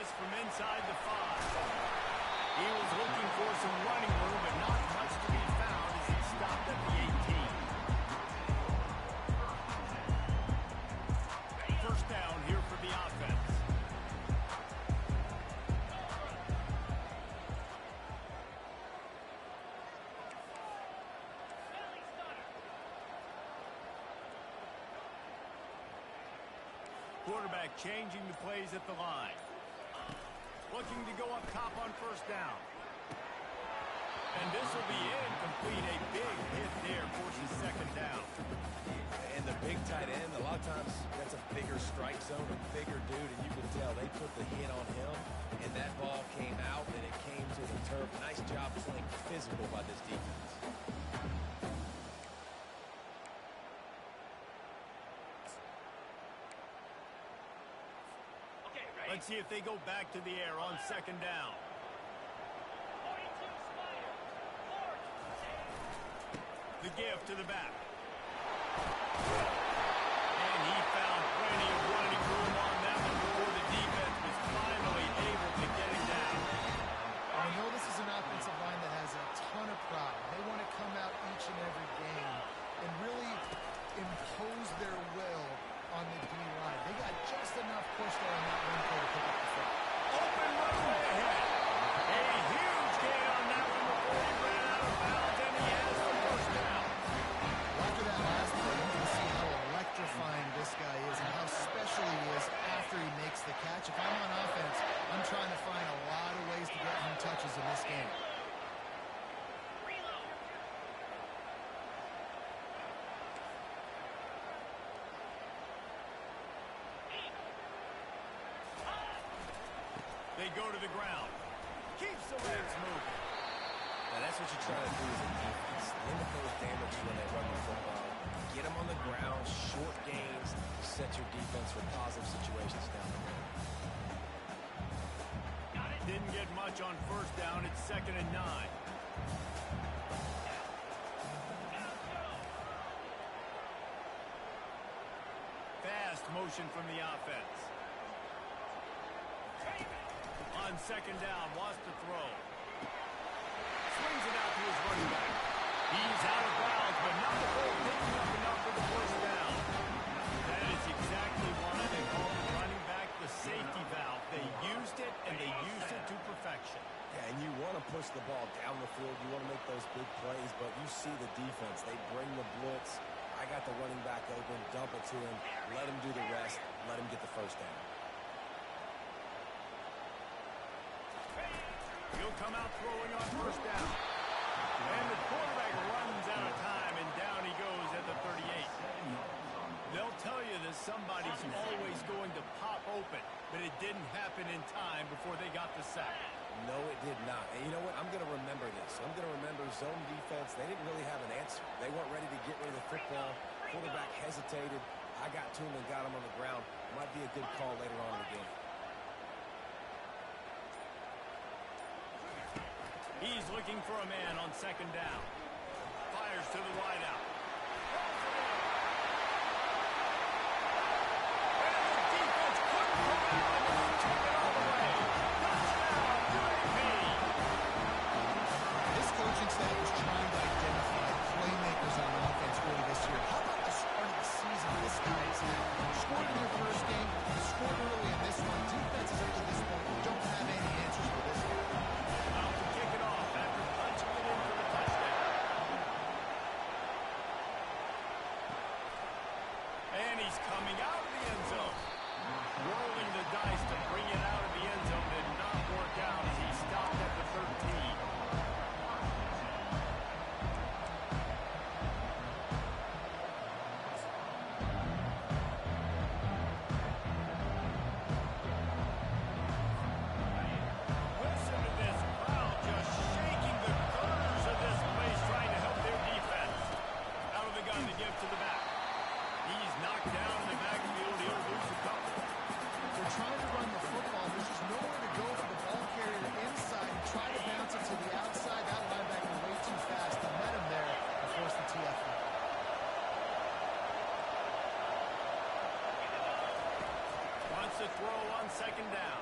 this from inside the 5. He was looking for some running room, but not much to be found as he stopped at the 18. First down here for the offense. Quarterback changing the plays at the line. Looking to go up top on first down. And this will be incomplete. A big hit there forces second down. And the big tight end, a lot of times that's a bigger strike zone, a bigger dude, and you can tell they put the hit on him, and that ball came out, and it came to the turf. Nice job playing physical by this defense. Let's see if they go back to the air on second down. The give to the back. And he found plenty of running room on that one before the defense was finally able to get him down. I know this is an offensive line that has a ton of pride. They want to come out each and every game and really impose their will on the D-line. They got just enough push there on that one play to pick up the field. Open runway ahead. A huge gain on that one before he ran out of bounds, and he has the first down. After that last play, you can see how electrifying this guy is and how special he is after he makes the catch. If I'm on offense, I'm trying to find a lot of ways to get him touches in this game. They go to the ground. Keeps the legs moving. Now that's what you're trying to do as a defense. Limit those damages when they run the football. Get them on the ground, short gains, set your defense for positive situations down the road. Didn't get much on first down. It's 2nd and 9. Fast motion from the offense. On second down, wants to throw. Swings it out to his running back. He's out of bounds, but not before picking up enough for the first down. That is exactly why they call the running back the safety valve. They used it, and they used it to perfection. Yeah, and you want to push the ball down the field. You want to make those big plays, but you see the defense. They bring the blitz. I got the running back open, dump it to him, let him do the rest, let him get the first down. He'll come out throwing on first down. And the quarterback runs out of time, and down he goes at the 38. They'll tell you that somebody's always going to pop open, but it didn't happen in time before they got the sack. No, it did not. And you know what? I'm going to remember this. I'm going to remember zone defense. They didn't really have an answer. They weren't ready to get rid of the football. Quarterback hesitated. I got to him and got him on the ground. Might be a good call later on in the game. He's looking for a man on second down. Fires to the wideout. To throw on second down.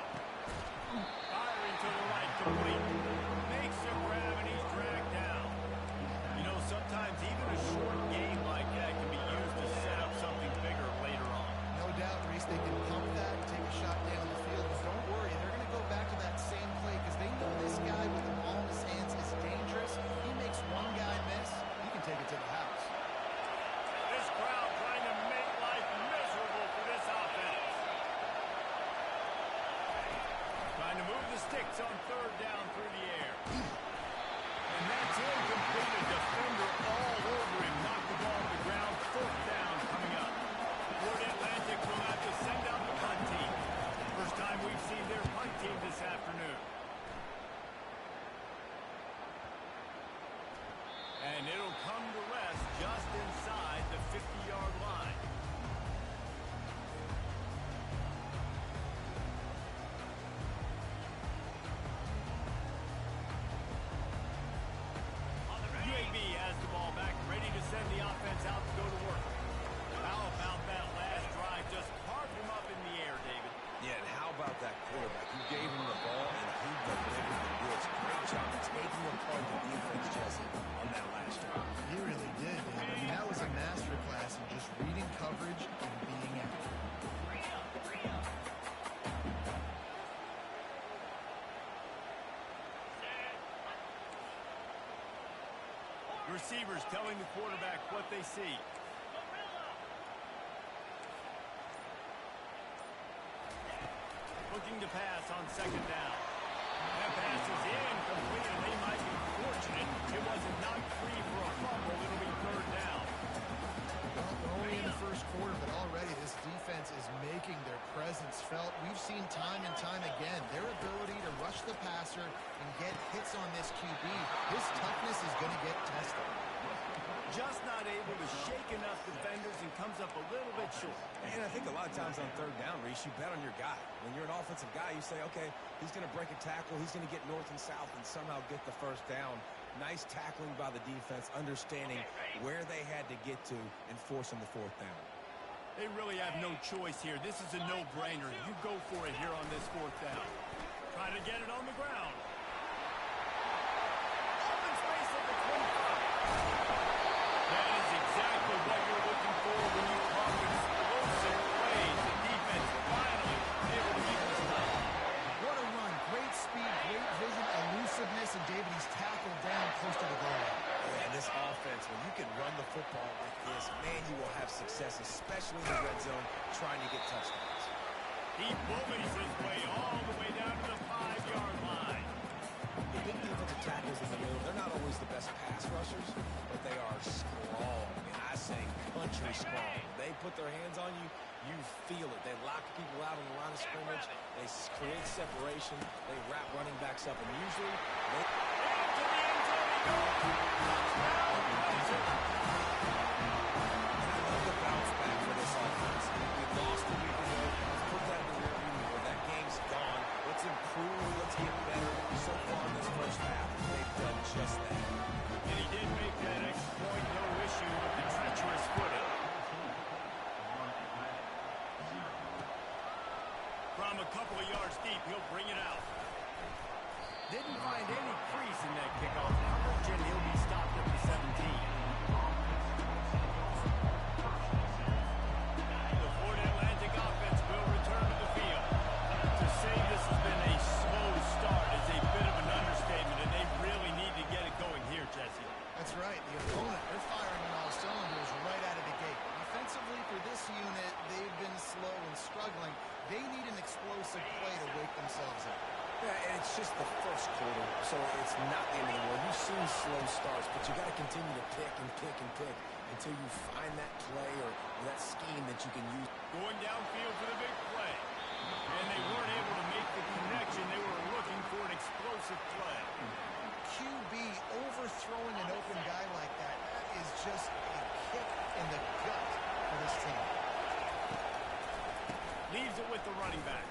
read the defense, Jesse, on that last drive. He really did, man. I mean, that was a masterclass in just reading coverage and being accurate. Receivers telling the quarterback what they see. Looking to pass on second down. That pass is incomplete, and they might be fortunate it wasn't knocked free for a fumble. It'll be third down. Well, we're only in the first quarter, but already this defense is making their presence felt. We've seen time and time again their ability to rush the passer and get hits on this QB. His toughness is going to get tested. Just not able to shake enough defenders and comes up a little bit short. And I think a lot of times on third down, Reese, you bet on your guy. When you're an offensive guy, you say, okay, he's going to break a tackle, he's going to get north and south and somehow get the first down. Nice tackling by the defense, understanding where they had to get to and forcing the fourth down. They really have no choice here. This is a no-brainer. You go for it here on this fourth down. Trying to get it on the ground. Open space at the 25. That is exactly what you're looking for when you talk explosive plays. The defense finally able to make this stop. What a run. Great speed, great vision, elusiveness, and David, he's tackled down close to the goal line. And this offense, when you can run the football like this, man, you will have success, especially in the red zone, trying to get touchdowns. He bullies his way all the way down to the 5-yard line. The big defensive tackles in the middle, they're not always the best pass rushers, but they are strong, and I say country strong. They put their hands on you, you feel it. They lock people out on the line of scrimmage. They create separation. They wrap running backs up, and usually they... Into the end zone he goes. Touchdown, Kaiser. I love the bounce back for this offense. We lost a week ago. Let's put that in the rearview mirror. That game's gone. Let's improve. Let's get better. So far in this first half, they've done just that. And he did make that exploit, no issue with the treacherous footing. From a couple of yards deep, he'll bring it out. Didn't find any crease in that kickoff coverage, and he'll be stopped at the 17. The Florida Atlantic offense will return to the field. To say this has been a slow start is a bit of an understatement, and they really need to get it going here, Jesse. That's right. The opponent, they're firing on all cylinders right out of the gate. Offensively, for this unit, they've been slow and struggling. They need an explosive play to wake themselves up. Yeah, and it's just the first quarter, so it's not the end of the world. You've seen slow starts, but you got to continue to pick and pick and pick until you find that play or that scheme that you can use. Going downfield for the big play. And they weren't able to make the connection. They were looking for an explosive play. QB overthrowing an open guy like that, that is just a kick in the gut for this team. Leaves it with the running back.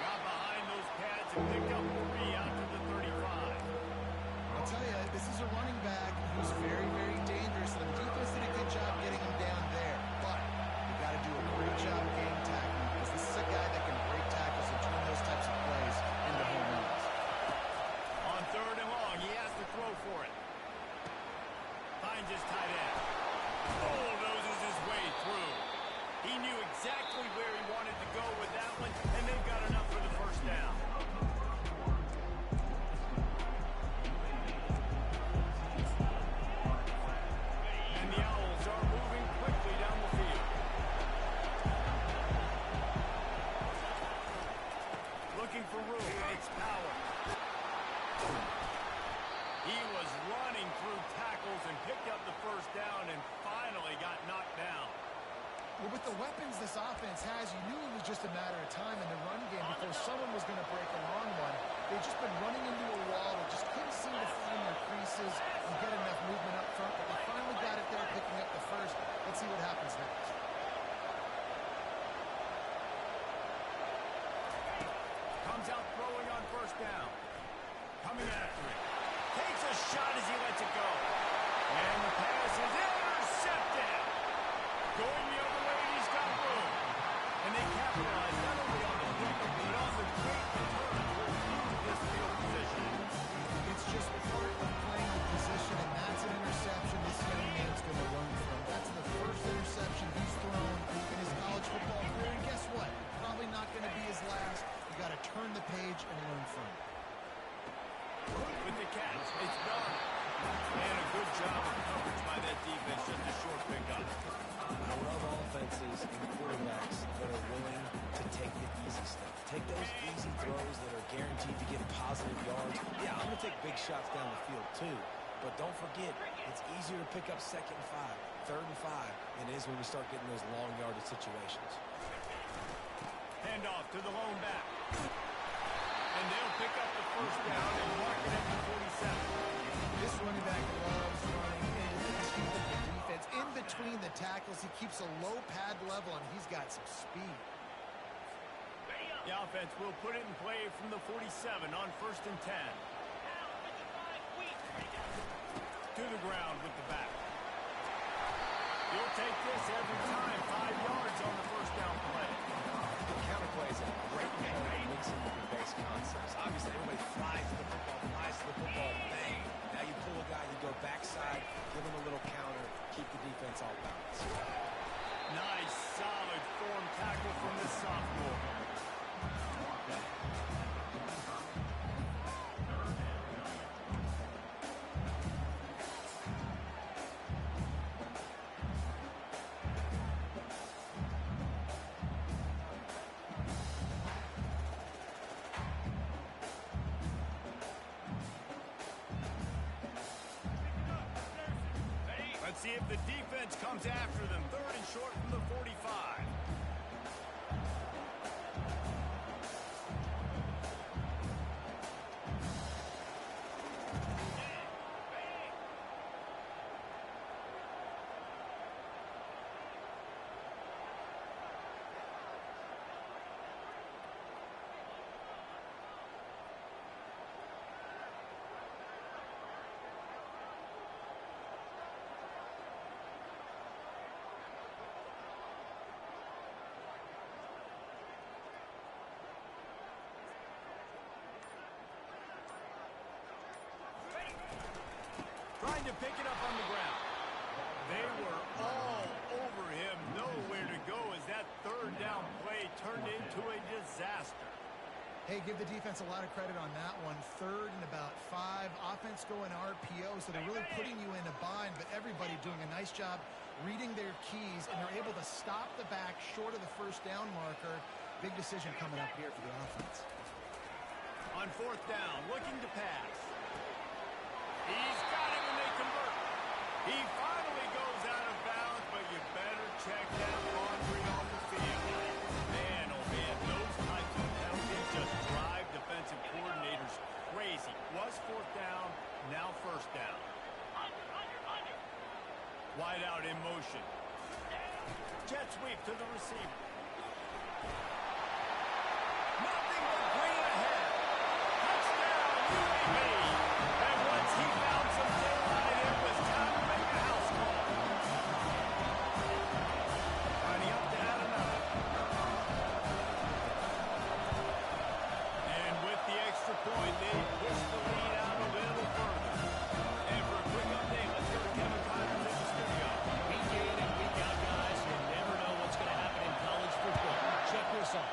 Got behind those pads and picked up 3 out to the 35. I'll tell you, this is a running back who's very, very dangerous. The defense did a good job getting him down there, but you got to do a great job game tackling because this is a guy that can break tackles and turn those types of plays into home runs. On third and long, he has to throw for it. Finds his tight end. Bulldozes his way through. He knew exactly where he wanted to go with that one, and they've got enough for the first down. And the Owls are moving quickly down the field. Looking for room. It's Power. He was running through tackles and picked up the first down and finally got knocked down. Well, with the weapons this offense has, you knew it was just a matter of time in the run game before someone was going to break a long one. They've just been running into a wall. They just couldn't seem to find their creases and get enough movement up front, but they finally got it there, picking up the first. Let's see what happens next. Comes out throwing on first down. Coming after it. Takes a shot as he lets it go. And the pass is intercepted. Going the other way, he's got room. And they capitalize not only on the pickup, but on the great return to improve this field position. and learn from. With the catch, it's done. And a good job of coverage by that defense, just a short pickup. I love offenses and quarterbacks that are willing to take the easy stuff. Take those easy throws that are guaranteed to get positive yards. Yeah, I'm going to take big shots down the field too. But don't forget, it's easier to pick up 2nd and 5, 3rd and 5 than it is when we start getting those long yardage situations. Hand off to the lone back. And they'll pick up the first down and mark it at the 47. This running back loves running into the teeth of the defense. In between the tackles, he keeps a low pad level, and he's got some speed. The offense will put it in play from the 47 on 1st and 10. To the ground with the back. He'll take this every time. 5 yards on the first down play. The counter play is a great way of mixing with your base concepts. Obviously, everybody flies to the football, bang. Now you pull a guy, you go backside, give him a little counter, keep the defense all balanced. Nice, solid form tackle from this sophomore. Let's see if the defense comes after them. 3rd and short from the 45. Trying to pick it up on the ground. They were all over him. Nowhere to go as that 3rd down play turned into a disaster. Hey, give the defense a lot of credit on that one. 3rd and about 5. Offense going RPO, so they're really putting you in a bind, but everybody doing a nice job reading their keys, and they're able to stop the back short of the first down marker. Big decision coming up here for the offense. On 4th down, looking to pass. He's got it and they convert. He finally goes out of bounds, but you better check that laundry on the field. Man, oh man, those types of penalties just drive defensive coordinators crazy. Was 4th down, now 1st down. Wide out in motion. Jet sweep to the receiver. Nothing but green ahead. Touchdown, UAB. And once he found some daylight, it was time to make a house call. Lining up to add another. And with the extra point, they push the lead out a little further. And for a quick update, let's go to Kevin Connors in the studio. Week in and week out, guys, you never know what's going to happen in college football. Check this out.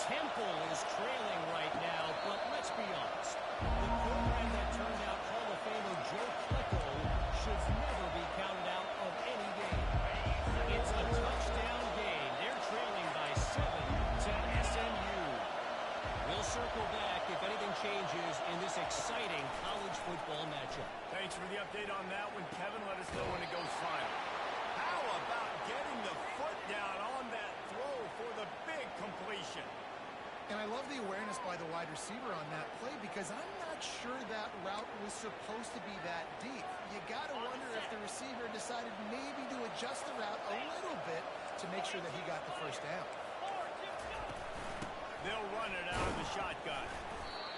Temple is trailing right now, but let's be honest. The program that turned out Hall of Famer Joe Klecko should never be counted out of any game. It's a touchdown game. They're trailing by 7 to SMU. We'll circle back if anything changes in this exciting college football matchup. Thanks for the update on that one, Kevin. Let us know when it goes final. How about getting the foot down on that throw for the big completion? And I love the awareness by the wide receiver on that play because I'm not sure that route was supposed to be that deep. You got to wonder if the receiver decided maybe to adjust the route a little bit to make sure that he got the first down. They'll run it out of the shotgun.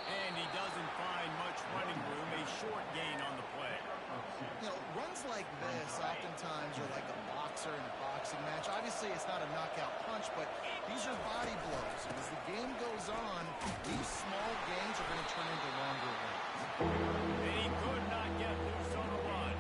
And he doesn't find much running room. A short gain on the play. You know, runs like this oftentimes are like a boxer in a boxing match. Obviously, it's not a knockout punch, but these are body blows. And as the game goes on, these small gains are going to turn into longer ones. And he could not get loose on the run.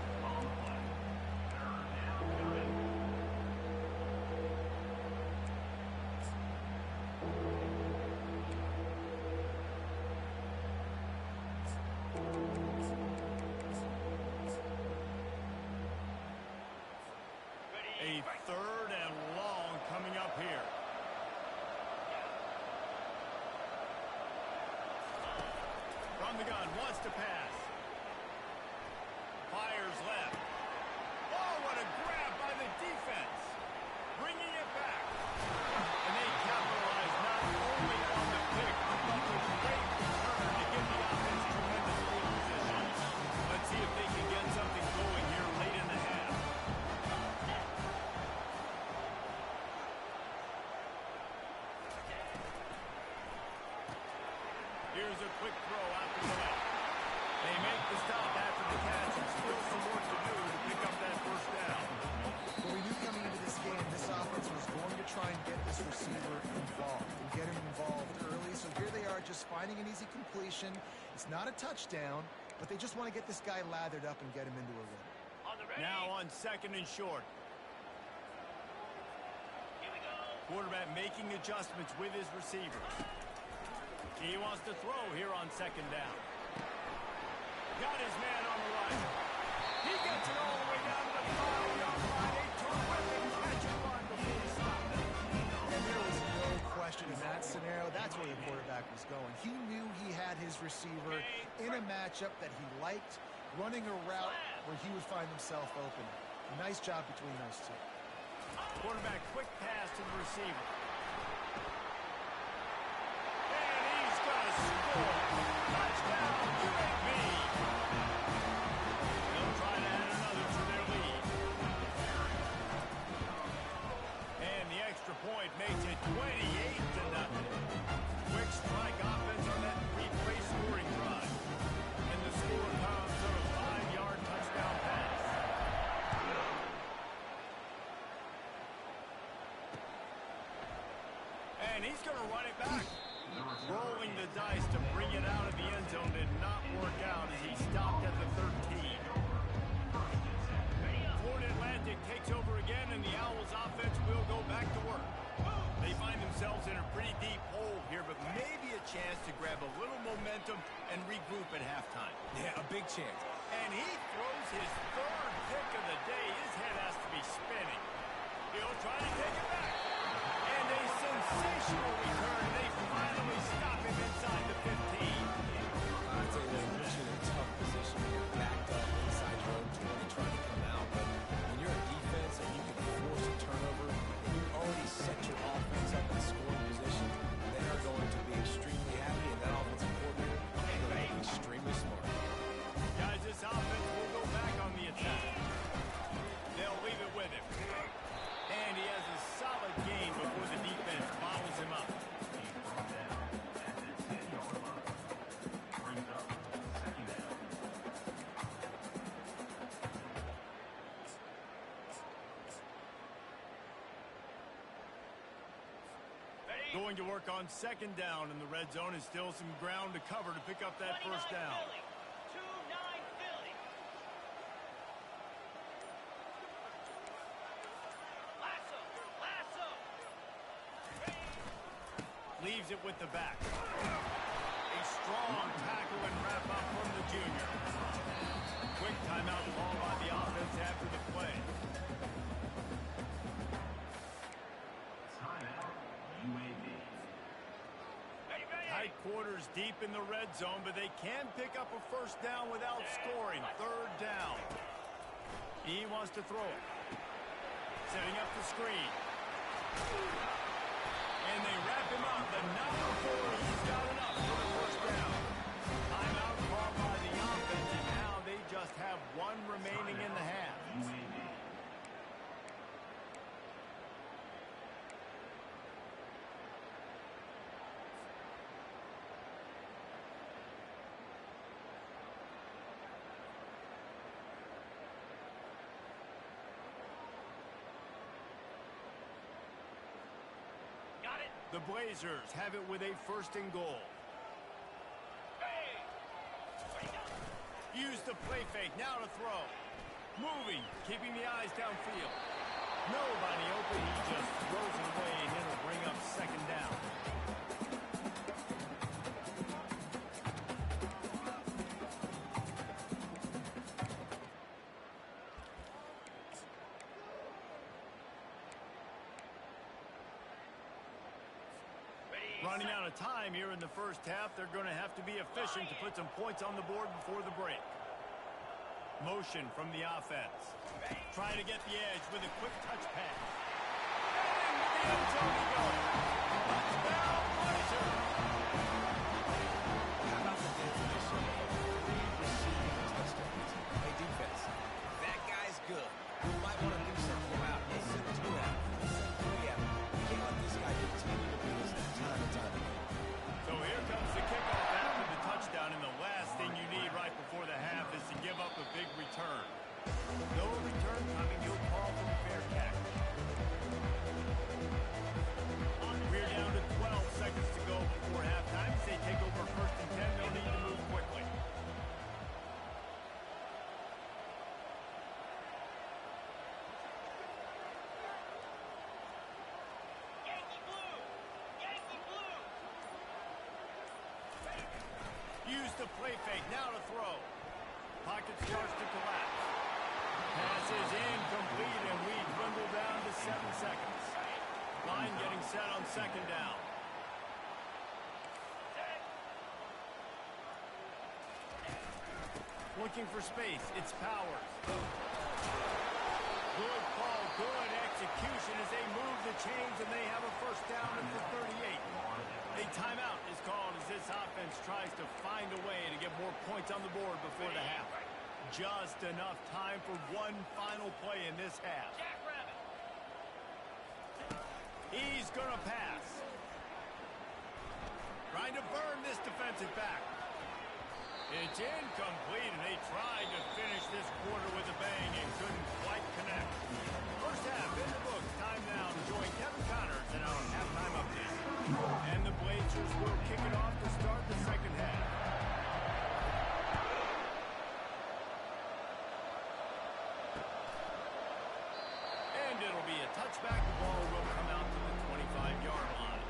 From the gun, wants to pass. Fires left. Oh, what a grab by the defense. Bringing it back. And they capitalize not only on the pick, but the great return to give the offense tremendous field position. Let's see if they can get something going here late in the half. Here's a quick throw out to the left. They make the stop after the catch and still some work to do to pick up that first down. Well, we knew coming into this game, this offense was going to try and get this receiver involved and get him involved early. So here they are just finding an easy completion. It's not a touchdown, but they just want to get this guy lathered up and get him into a rhythm. Now on second and short. Here we go. Quarterback making adjustments with his receiver. He wants to throw here on second down. Got his man on the right. He gets it all the way down to the 5-yard line. A terrific catch and run before he stopped it. And there was no question in that scenario. That's where the quarterback was going. He knew he had his receiver in a matchup that he liked, running a route where he would find himself open. Nice job between those two. Quarterback quick pass to the receiver. And he's going to score. Touchdown, UAB. They'll try to add another to their lead. And the extra point makes it 28-0. Quick strike offense on that three-play scoring drive. And the score comes on a 5-yard touchdown pass. And he's going to run it back. Rolling the dice to bring it out of the end zone did not work out as he stopped at the 13. Florida Atlantic takes over again, and the Owls offense will go back to work. They find themselves in a pretty deep hole here, but maybe a chance to grab a little momentum and regroup at halftime. Yeah, a big chance. And he throws his third pick of the day. His head has to be spinning. He'll try to take it back. And a sensational return. They finally stop him inside the 15. I'd say they put you in a tough position. You're backed up inside your own 20 trying to come out. But when you're a defense and you can force a turnover and you already set your offense up in scoring position, they are going to be extremely happy, and that offensive coordinator is going to be extremely smart. Guys, this offense will go back on the attack. They'll leave it with him. And he has a solid gain before the defense bottles him up. Going to work on second down in the red zone, and still some ground to cover to pick up that first down. 2-9 Philly. Lasso. Leaves it with the back. A strong tackle and wrap up from the junior. Quick timeout call by the offense after the play. Tight quarters deep in the red zone, but they can pick up a first down without scoring. Third down. He wants to throw it. Setting up the screen. And they wrap him up, but not before he's got enough for the first down. Timeout called by the offense, and now they just have one remaining in the half. The Blazers have it with a first and goal. Use the play fake, now to throw. Moving, keeping the eyes downfield. Nobody open, he just throws it away, and it'll bring up second down. running out of time here in the first half. They're going to have to be efficient to put some points on the board before the break. Motion from the offense. Trying to get the edge with a quick touch pass. And the end zone he goes. Touchdown, Blazer. How about the definition of receiving touchdowns? Hey, defense, that guy's good. You might want to do something about it. Let's send 2 out. Let's send 3 out. You can't let this guy continue to beat us time and time again. So here comes the kickoff after the touchdown, and the last thing you need right before the half is to give up a big return. No return coming, you'll call from a fair catch. We're down to 12 seconds to go before halftime. As they take over first and 10, they'll need to move quickly. Use the play fake, now to throw. Pocket starts to collapse. Pass is incomplete, and we dwindle down to 7 seconds. Line getting set on second down. Looking for space, it's Powers. Good call, good execution as they move the chains, and they have a first down at the 38. A timeout is called as this offense tries to find a way to get more points on the board before the half. Just enough time for one final play in this half. He's going to pass. Trying to burn this defensive back. It's incomplete, and they tried to finish this quarter with a bang and couldn't quite connect. First half in the books. Time now to join Kevin Connors in our halftime update. And the Blazers will kick it off to start the second half. And it'll be a touchback. The ball will come out to the 25-yard line.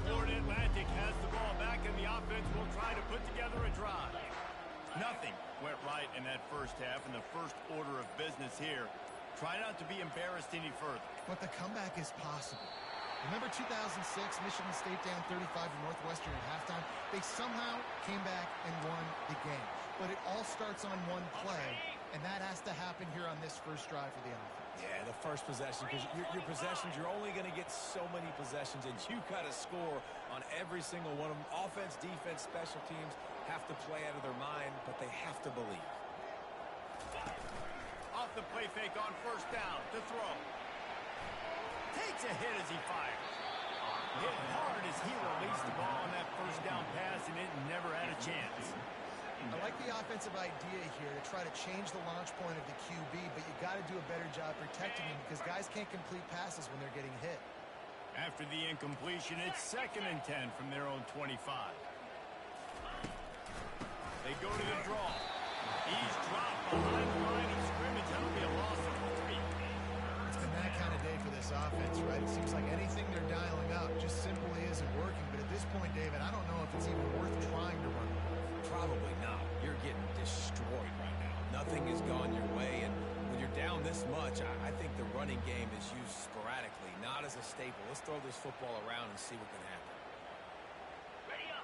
Florida Atlantic has the ball back, and the offense will try to put together a drive. Nothing went right in that first half, and the first order of business here. Try not to be embarrassed any further. But the comeback is possible. Remember 2006, Michigan State down 35 to Northwestern at halftime? They somehow came back and won the game. But it all starts on one play, and that has to happen here on this first drive for the offense. Yeah, the first possession, because your possessions, you're only going to get so many possessions, and you got to score on every single one of them. Offense, defense, special teams have to play out of their mind, but they have to believe. Off the play fake on first down to throw. Takes a hit as he fires. Hit hard as he released the ball on that first down pass, and it never had a chance. I like the offensive idea here to try to change the launch point of the QB, but you got to do a better job protecting him because guys can't complete passes when they're getting hit. After the incompletion, it's 2nd and 10 from their own 25. They go to the draw. He's dropped behind the line of scrimmage. That'll be a loss of 3. It's been that kind of day for this offense, right? It seems like anything they're dialing up just simply isn't working. But at this point, David, I don't know if it's even worth trying to run. Probably not. You're getting destroyed right now. Nothing has gone your way, and when you're down this much, I think the running game is used sporadically, not as a staple. Let's throw this football around and see what can happen.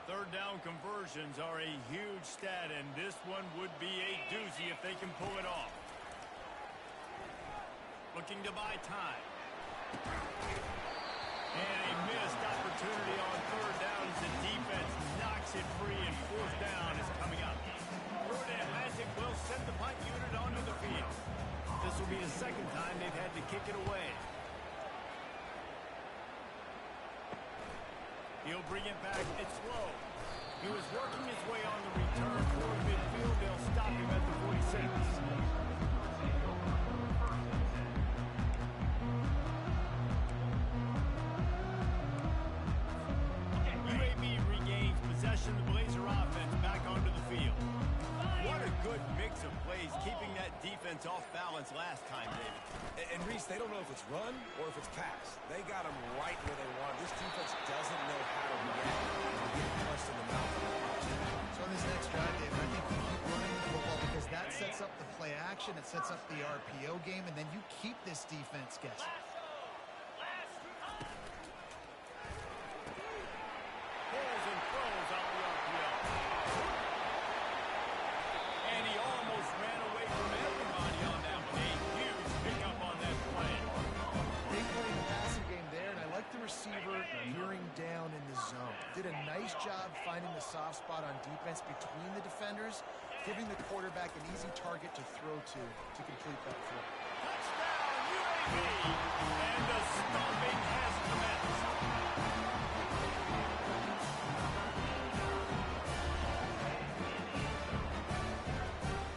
Third down conversions are a huge stat, and this one would be a doozy if they can pull it off. Looking to buy time. And a missed opportunity on third down as the defense knocks it free, and fourth down is coming up. Florida Atlantic will send the punt unit onto the field. This will be the second time they've had to kick it away. He'll bring it back. It's slow. He was working his way on the return toward midfield. They'll stop him at the 46. UAB regains possession of the Blazer offense back onto the field. What a good good mix of plays, keeping that defense off balance last time, David. And Reese, they don't know if it's run or if it's pass. They got them right where they want. This defense doesn't know how to react to getting punched in the mouth. So on this next drive, David, I think you keep running the football because that sets up the play action, it sets up the RPO game, and then you keep this defense guessing. Pulls and throws out the RPO. And he almost ran away from everybody on that one. A huge pickup on that play. Big play in the passing game there, and I like the receiver gearing down in the zone. Did a nice job finding the soft spot on defense between the defenders, giving the quarterback an easy target to throw to complete that throw. Touchdown, UAB! And the stomping has commenced.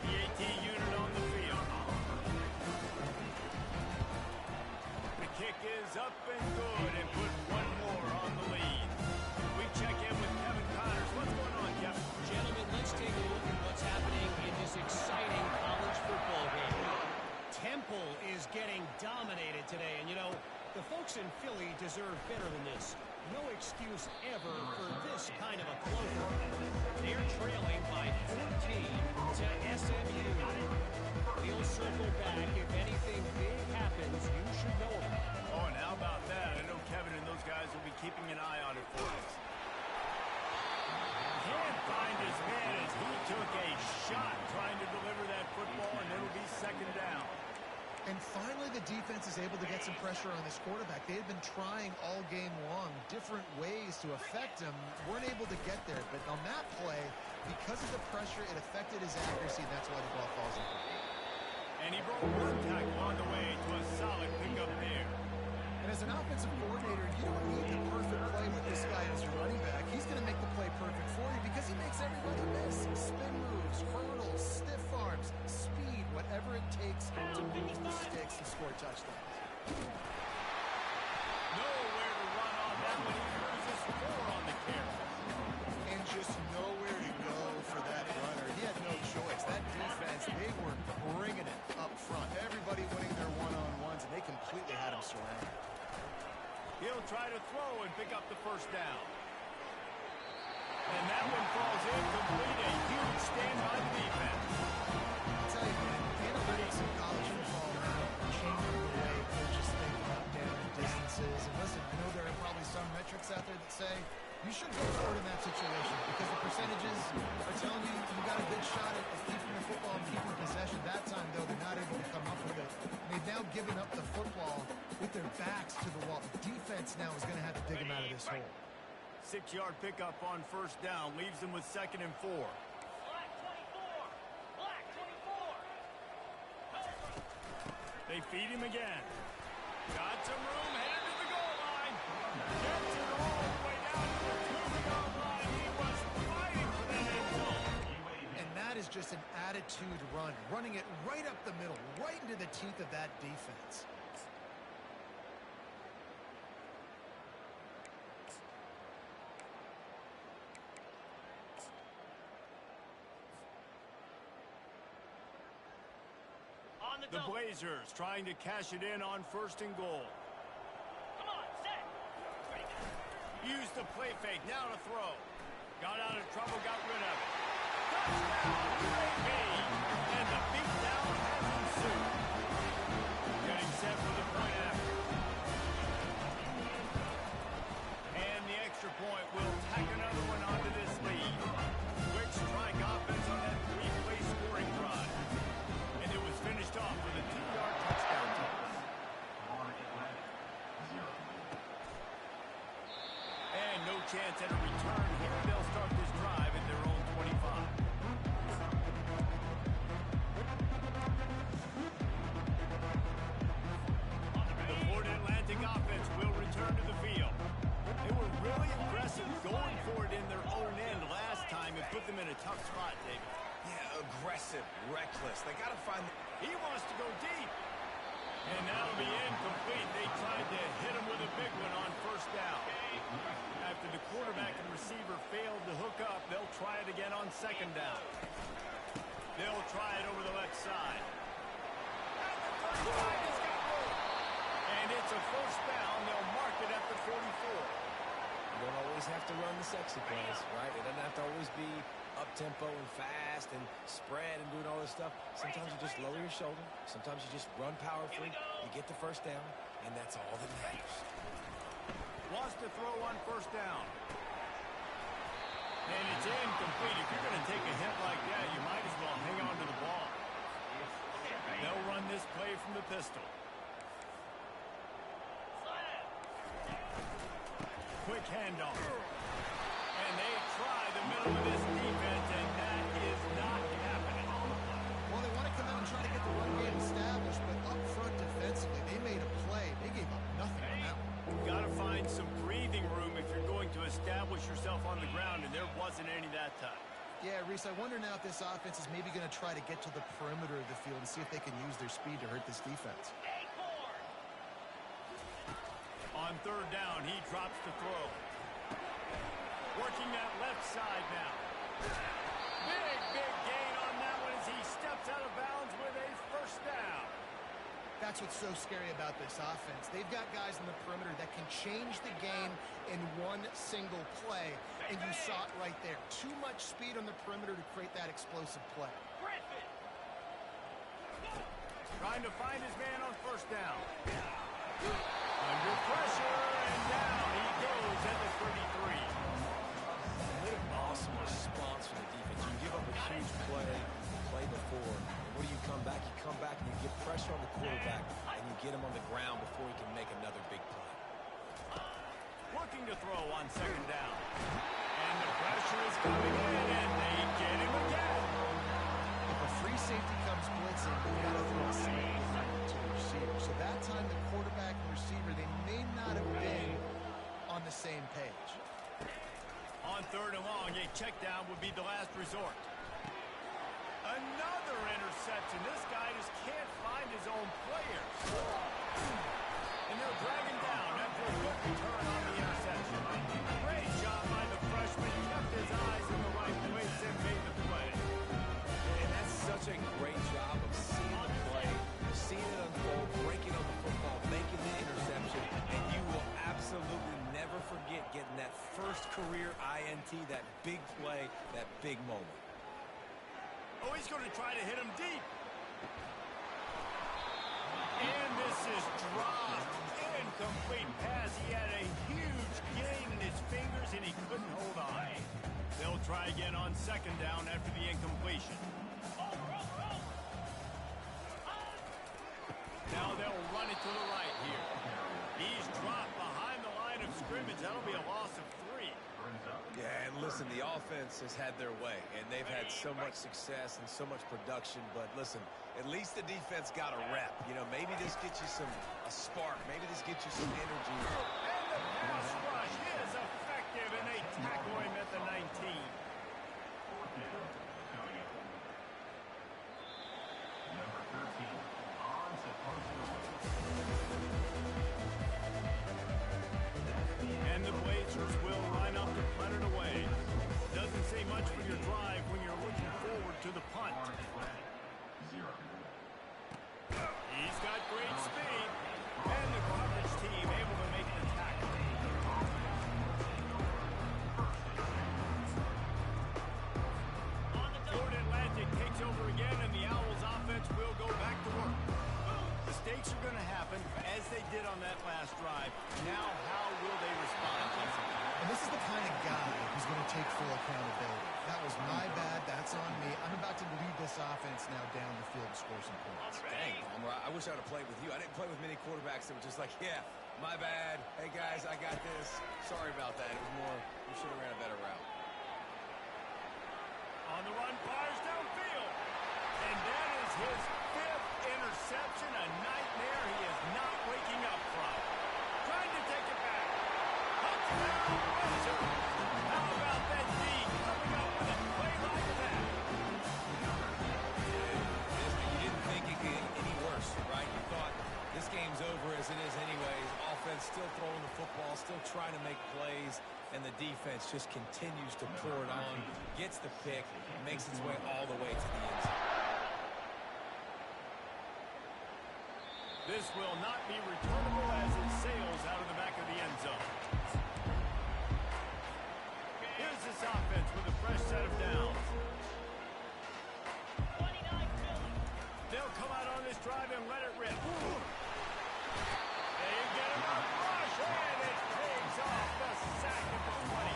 The AT unit on the field. The kick is up and good and put one more on the lead. We check in with Kevin Connors. What's going on, Kevin? Gentlemen, let's take a look at what's happening in this exciting college football game. Temple is getting dominated today, and you know, the folks in Philly deserve better than this. No excuse ever for this kind of a close one. They're trailing by 14 to SMU. They'll circle back. If anything big happens, you should know about it. Oh, and how about that? I know Kevin and those guys will be keeping an eye on it for us. Can't find his man as he took a shot trying to deliver that football, and it'll be second down. And finally, the defense is able to get some pressure on this quarterback. They had been trying all game long, different ways to affect him, weren't able to get there. But on that play, because of the pressure, it affected his accuracy, and that's why the ball falls in. And he broke one tackle on the way to a solid pickup there. And as an offensive coordinator, you don't need the perfect play with this guy as your running back. He's going to make the play perfect for you because he makes everybody miss. Spin moves, hurdles, stiff arms, speed, whatever it takes to move the sticks and score touchdowns. Nowhere to run on that one. He loses 4 on the carry. And just nowhere to go for that runner. He had no choice. That defense, they were bringing it up front. Everybody winning their one-on-ones, and they completely had him surrounded. He'll try to throw and pick up the first down. And that one falls incomplete. A huge stand by the defense. I'll tell you, man, analytics in college football are changing the way coaches think about down and distances. And listen, I know there are probably some metrics out there that say you should go for it in that situation because the percentages are telling you you got a good shot at keeping the football and keeping possession. That time, though, they're not able to come up with it. They've now given up the football with their backs to the wall. The defense now is going to have to dig them out of this hole. 6-yard pickup on first down leaves them with 2nd and 4. They feed him again. Got some room, headed to the goal line. Gets it all the way down to the 2-yard line. He was fighting for that end zone. And that is just an attitude run, running it right up the middle, right into the teeth of that defense. The Blazers trying to cash it in on 1st and goal. Come on, set. Used the play fake, now to throw. Got out of trouble, got rid of it. Touchdown, UAB! And the beatdown has ensued. Getting set for the point after. And the extra point will tack another one onto this lead. Quick strike offense on that 3-play scoring drive. And it was finished off with a 2-yard touchdown toss. And no chance at a return here. They'll start this drive at their own 25. The Florida Atlantic offense will return to the field. They were really aggressive going for it in their own end last time and put them in a tough spot, David. Yeah, aggressive, reckless. They got to find... He wants to go deep. And that'll be incomplete. They tried to hit him with a big one on first down. After the quarterback and receiver failed to hook up, they'll try it again on 2nd down. They'll try it over the left side. At the 35, it's got room. And it's a first down. They'll mark it at the 44. You don't always have to run the sexy plays, right? It doesn't have to always be up-tempo and fast and spread and doing all this stuff. Sometimes you just lower your shoulder. Sometimes you just run powerfully. You get the first down, and that's all that matters. Wants to throw on first down. And it's incomplete. If you're going to take a hit like that, you might as well hang on to the ball. They'll run this play from the pistol. Quick handoff. And they try the middle of this defense, and that is not happening. Well, they want to come out and try to get the run game established, but up front defensively, they made a play. They gave up nothing on that one. Got to find some breathing room if you're going to establish yourself on the ground, and there wasn't any that time. Yeah, Reese, I wonder now if this offense is maybe going to try to get to the perimeter of the field and see if they can use their speed to hurt this defense. On third down, he drops to throw. Working that left side now. Big gain on that one as he steps out of bounds with a first down. That's what's so scary about this offense. They've got guys in the perimeter that can change the game in one single play, and you saw it right there. Too much speed on the perimeter to create that explosive play. Trying to find his man on first down. Under pressure, and down he goes at the 33. What an awesome response from the defense. You give up a huge play before. And what do you come back? You come back and you get pressure on the quarterback, and you get him on the ground before he can make another big play. Looking to throw on second down. And the pressure is coming in, and they get him again. If a free safety comes blitzing, you got to throw a slant behind it to the receiver. So that time, the quarterback and receiver, they may not have been on the same page. On third and long, a check down would be the last resort. Another interception. This guy just can't find his own players. And they'll drag him down after a good return on the interception. Great job by the freshman. Kept his eyes in the right place and made the play. And that's such a great job of seeing the play, seeing it unfold, breaking on the football, making the interception, and you will absolutely never forget getting that first career INT, that big play, that big moment. Oh, he's going to try to hit him deep. And this is dropped. Incomplete pass. He had a huge gain in his fingers, and he couldn't hold on. They'll try again on second down after the incompletion. Now they'll run it to the right here. He's dropped behind the line of scrimmage. That'll be a loss of 3. Yeah, and listen, the offense has had their way, and they've had so much success and so much production, but listen, at least the defense got a rep. You know, maybe this gets you a spark. Maybe this gets you some energy. And the pass rush is effective, and they tackle him at the 19. And the Blazers will line up to punt it away. Doesn't say much for your drive when you're looking forward to the punt. He's got great speed, and the coverage team able to make the tackle. Florida Atlantic takes over again, and the Owls offense will go back to work. Mistakes are going to happen, as they did on that last drive. Now, how will they respond? And this is the kind of guy who's going to take full accountability. That was my bad. That's on me. I'm about to lead this offense now down the field and score some points. Dang, Palmer, I wish I would have played with you. I didn't play with many quarterbacks that were just like, yeah, my bad. Hey, guys, I got this. Sorry about that. It was more, we should have ran a better route. On the run, fires downfield. And that is his 5th interception, a nightmare he is not waking up from. Trying to take it back. Touchdown, Blazers. How about that D coming up with a play like that? You didn't think it could get any worse, right? You thought this game's over as it is anyways. Offense still throwing the football, still trying to make plays, and the defense just continues to pour it on, gets the pick, makes its way all the way to the end zone. This will not be returnable as it sails out of the back of the end zone. Here's this offense with a fresh set of downs. They'll come out on this drive and let it rip. They get him up, rush, and it pays off the sack at the 20.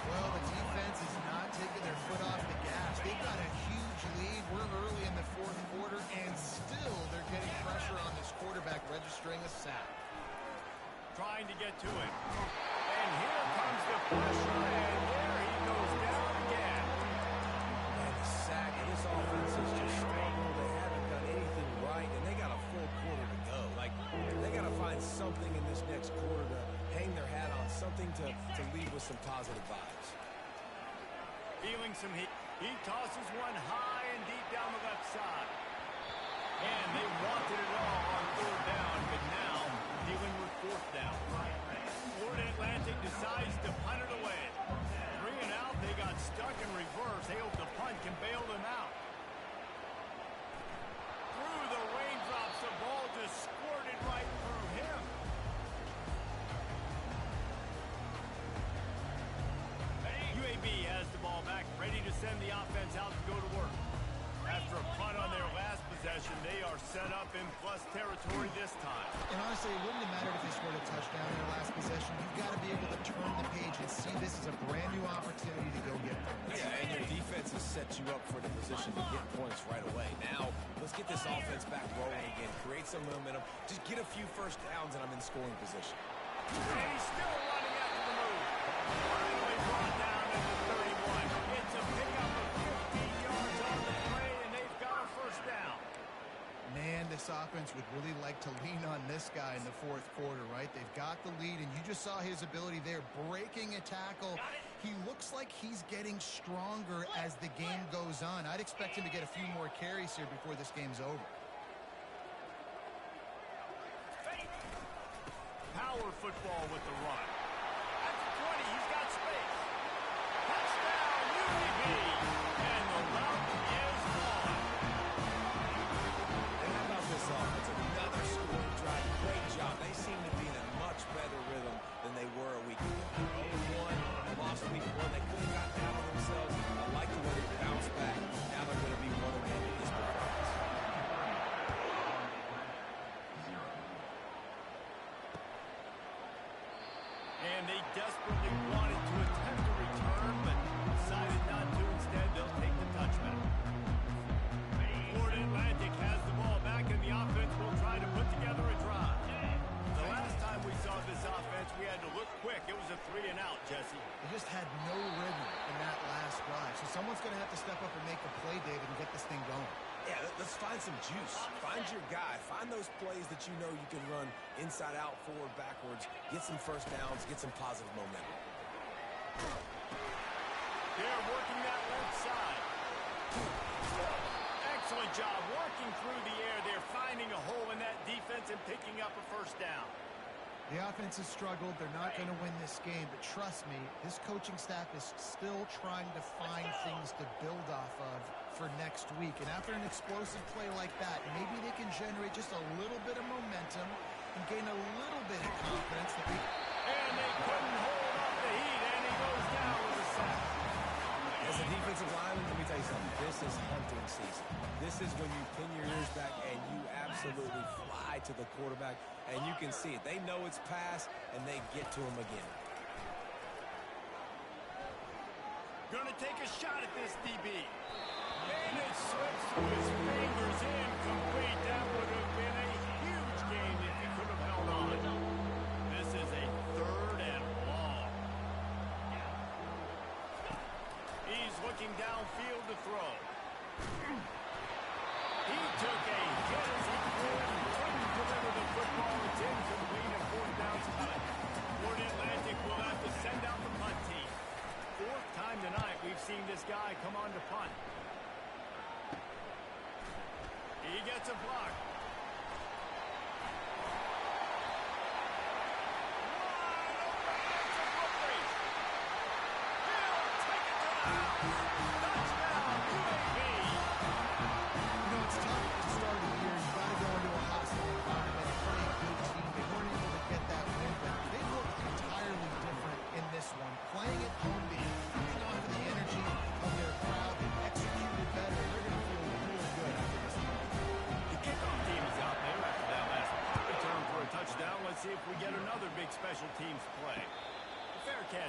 Well, the defense is not taking their foot off the gas. They've got a huge lead. We're early in the fourth quarter, and still they're getting pressure on this quarterback, registering a sack. Trying to get to it. And here comes the pressure, and there he goes down again. And the sack, and this offense is just struggled. They haven't done anything right, and they got a full quarter to go. Like, they got to find something in this next quarter to hang their hat on, something to leave with some positive vibes. Feeling some heat. He tosses one high and deep down the left side. And they wanted it all on third down, but now dealing with fourth down. Florida Atlantic decides to punt it away. 3 and out, they got stuck in reverse. They hope the punt can bail them out. Through the raindrops, the ball just squirted right through him. UAB has the ball back, ready to send the offense out to go to work. After a punt on their last possession, they are set up in plus territory this time. And honestly, it wouldn't have mattered if they scored a touchdown in their last possession. You've got to be able to turn the page and see this as a brand new opportunity to go get points. Yeah, and your defense has set you up for the position to get points right away. Now, let's get this offense back rolling again, create some momentum, just get a few first downs, and I'm in scoring position. And he's still running after the move. Finally brought down at the 31. It's a pickup of 15 yards on the play, and they've got a first down. Man, this offense would really like to lean on this guy in the fourth quarter, right? They've got the lead, and you just saw his ability there, breaking a tackle. He looks like he's getting stronger as the game goes on. I'd expect him to get a few more carries here before this game's over. Power football with the run. At the 20, he's got space. Touchdown, UAB. And the route is on. And how about this offense? Another scoring drive. Great job. They seem to be in a much better rhythm than they were a week ago. 0-1, lost week 1. They could have gotten down on themselves. I like the way they bounced back. Now they're going to be one again with this performance. And they desperately wanted to attempt a return, but decided not to. Instead, they'll take the touchback. Florida Atlantic has the ball back, and the offense will try to put together a drive. The last time we saw this offense, we had to look quick. It was a 3 and out, Jesse. They just had no rhythm in that last drive. So someone's going to have to step up and make a play, David, and get this thing going. Yeah, let's find some juice. Find your guy. Find those plays that you know you can run inside out, forward, backwards. Get some first downs. Get some positive momentum. They're working that left side. Excellent job working through the air. They're finding a hole in that defense and picking up a first down. The offense has struggled. They're not going to win this game. But trust me, this coaching staff is still trying to find things to build off of for next week. And after an explosive play like that, maybe they can generate just a little bit of momentum and gain a little bit of confidence. And they couldn't hold off the heat, and he goes down with a sack. As a defensive lineman, let me tell you something. This is hunting season. This is when you pin your ears back and you absolutely fly to the quarterback, and you can see it. They know it's pass, and they get to him again. Gonna take a shot at this DB. And it slips through his fingers, incomplete. That would have been a huge gain if he could have held on. This is a 3rd and long. He's looking downfield to throw. He took a hit as he threw it and couldn't deliver the football. It's incomplete and 4th down's cut. Florida Atlantic will have to send out the punt team. 4th time tonight we've seen this guy come on to punt. He gets a block.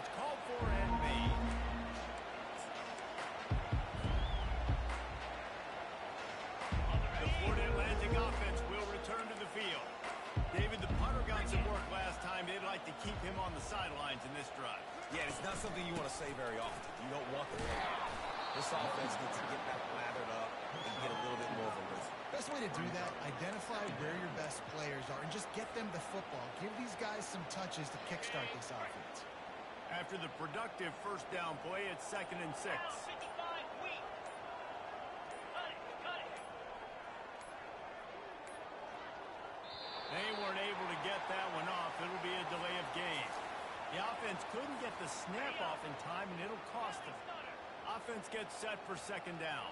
It's called for and made. The Florida Atlantic offense will return to the field. David, the punter got some work last time. They'd like to keep him on the sidelines in this drive. Yeah, it's not something you want to say very often. You don't want the ball. This offense needs to get back lathered up and get a little bit more of a rhythm. Best way to do that, identify where your best players are and just get them the football. Give these guys some touches to kickstart this offense. After the productive first down play, it's 2nd and 6. They weren't able to get that one off. It'll be a delay of game. The offense couldn't get the snap off in time, and it'll cost them. Offense gets set for 2nd down.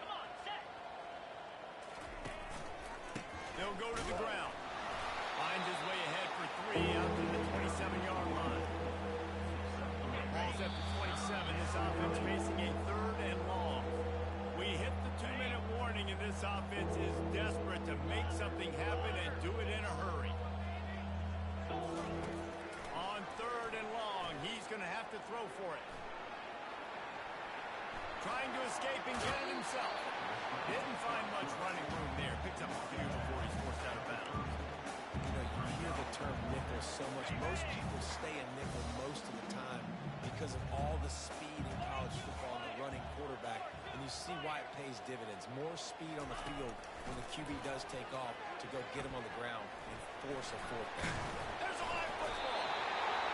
They'll go to the ground. Finds his way ahead for 3 out to the 27-yard line. Ball's at the 27. This offense facing a 3rd and long. We hit the 2-minute warning, and this offense is desperate to make something happen and do it in a hurry. On 3rd and long, he's going to have to throw for it. Trying to escape and get it himself. Didn't find much running room there. Picks up a few before he's forced out of bounds. You know, you hear the term nickel so much. Most people stay in nickel most of the time because of all the speed in college football and the running quarterback. And you see why it pays dividends. More speed on the field when the QB does take off to go get him on the ground and force a 4th down. There's a live football.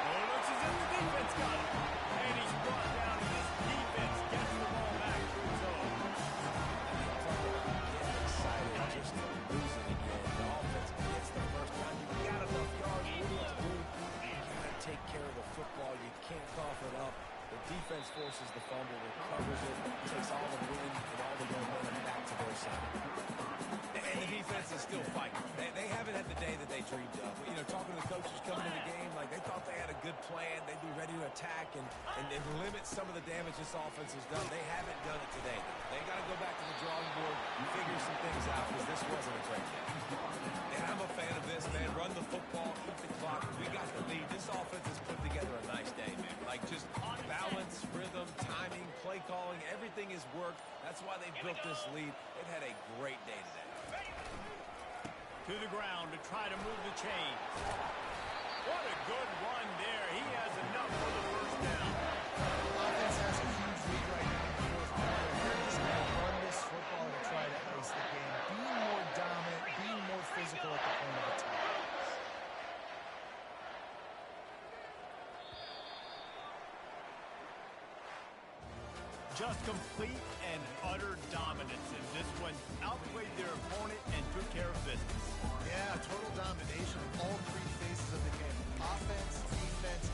Oh, it looks as if the defense got it. And he's brought down, and this defense gets the ball back to his own. Getting excited just to lose it again. The offense gets the first down. You've got enough yards. What do you do? You gotta take care of the football. You can't cough it up. The defense forces the fumble, recovers it, takes all the wind and all the momentum back to their side. And the defense is still fighting. They haven't had the day that they dreamed of. But, you know, talking to the coaches coming to the game, like they thought they had a good plan. They'd be ready to attack and limit some of the damage this offense has done. They haven't done it today. They got to go back to the drawing board and figure some things out because this wasn't a great day. And I'm a fan of this, man. Run the football, keep the clock. We got the lead. This offense has put together a nice day, man. Like just balance, rhythm, timing, play calling, everything has worked. That's why they've built this lead. They've had a great day today. To the ground to try to move the chains. What a good run there. He has enough for the first down. Offense has a huge lead right now in the 4th quarter. They're just going to run this football to try to ice the game. Being more dominant, being more physical at the point of attack. Just complete and utter dominance in this one. Outplayed their opponent and took care of business. Yeah, total domination of all 3 phases of the game. Offense, defense,